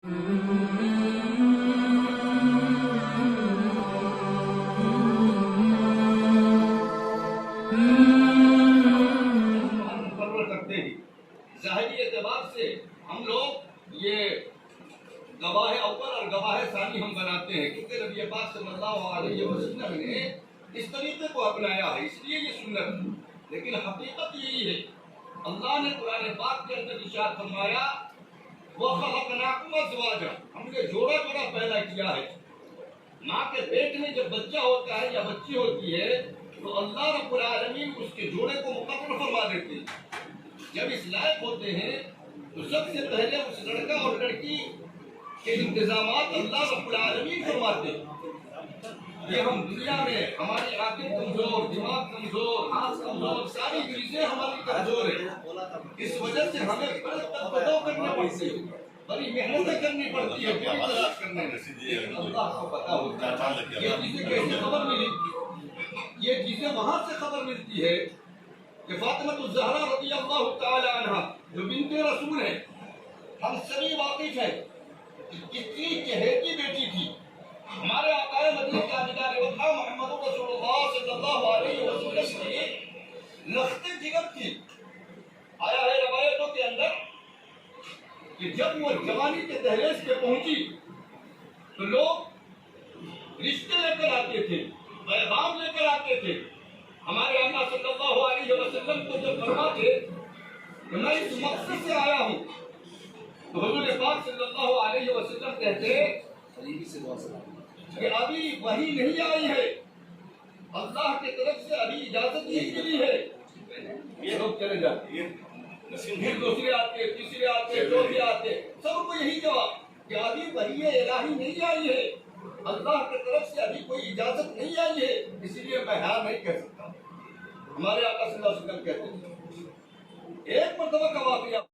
مقرر کرتے ہیں ظاہری اعتبار سے ہم لوگ یہ گواہ اول اور گواہ ثانی ہم بناتے ہیں، کیونکہ نبی پاک صلی اللہ علیہ وسلم نے اس طریقے کو اپنایا ہے، اس لیے یہ سنت ہے۔ لیکن حقیقت یہی ہے، اللہ نے قرآن پاک کے اندر ارشاد فرمایا وَخَلَقْنَاكُمْ أَزْوَاجًا، ہم نے جوڑا جوڑا پیدا کیا ہے۔ ماں کے پیٹ میں جب بچہ ہوتا ہے یا بچی ہوتی ہے تو اللہ رب العالمین اس کے جوڑے کو مقرر فرما دیتے ہیں۔ جب اس لائق ہوتے ہیں تو سب سے پہلے اس لڑکا اور لڑکی کے انتظامات اللہ رب العالمین فرماتے ہیں۔ یہ ہم دنیا میں ہماری عقل کمزور، دماغ کمزور، ہاتھ کمزور، ساری چیزیں ہماری کمزور ہیں، اس وجہ سے ہمیں بڑے تدبیر کرنے پڑتی ہے، بڑی محنتیں کرنی پڑتی ہے تلاش کرنے میں، لیکن اللہ کو پتا ہوتا ہے یہ چیزیں کیسے خبر ملی۔ یہ چیزیں وہاں سے خبر ملتی ہے کہ فاطمہ الزہرا رضی اللہ تعالی عنہ جو بنت رسول ہے، ہم سبھی واقف ہیں کتنی چہیتی بیٹی تھی۔ ہمارے آقا مدینہ تاجدار وفا محمد رسول اللہ صلی اللہ علیہ وسلم کی لخت جگر تھی۔ آیا ہے روایتوں کے اندر کہ جب وہ جوانی کے دہلیز پہ پہنچی تو لوگ رشتے لے کر آتے تھے، پیغام لے کر آتے تھے۔ ہمارے آقا صلی اللہ علیہ وسلم کو جب فرماتے کہ میں اس مقصد سے آیا ہوں تو حضور پاک صلی اللہ علیہ وسلم کہتے کہ ابھی وحی نہیں آئی ہے، اللہ کی طرف سے ابھی اجازت نہیں ملی ہے، یہ لوگ چلے جاتے ہیں، پھر دوسرے آتے، تیسرے آتے، چوتھے آتے، سب کو یہی جواب کہ ابھی وحی الہی نہیں آئی ہے، اللہ کی طرف سے ابھی کوئی اجازت نہیں آئی ہے، اس لیے میں ہاں نہیں کہہ سکتا۔ ہمارے آقا صلی اللہ علیہ وسلم کہتے ہیں ایک مرتبہ کا واقعہ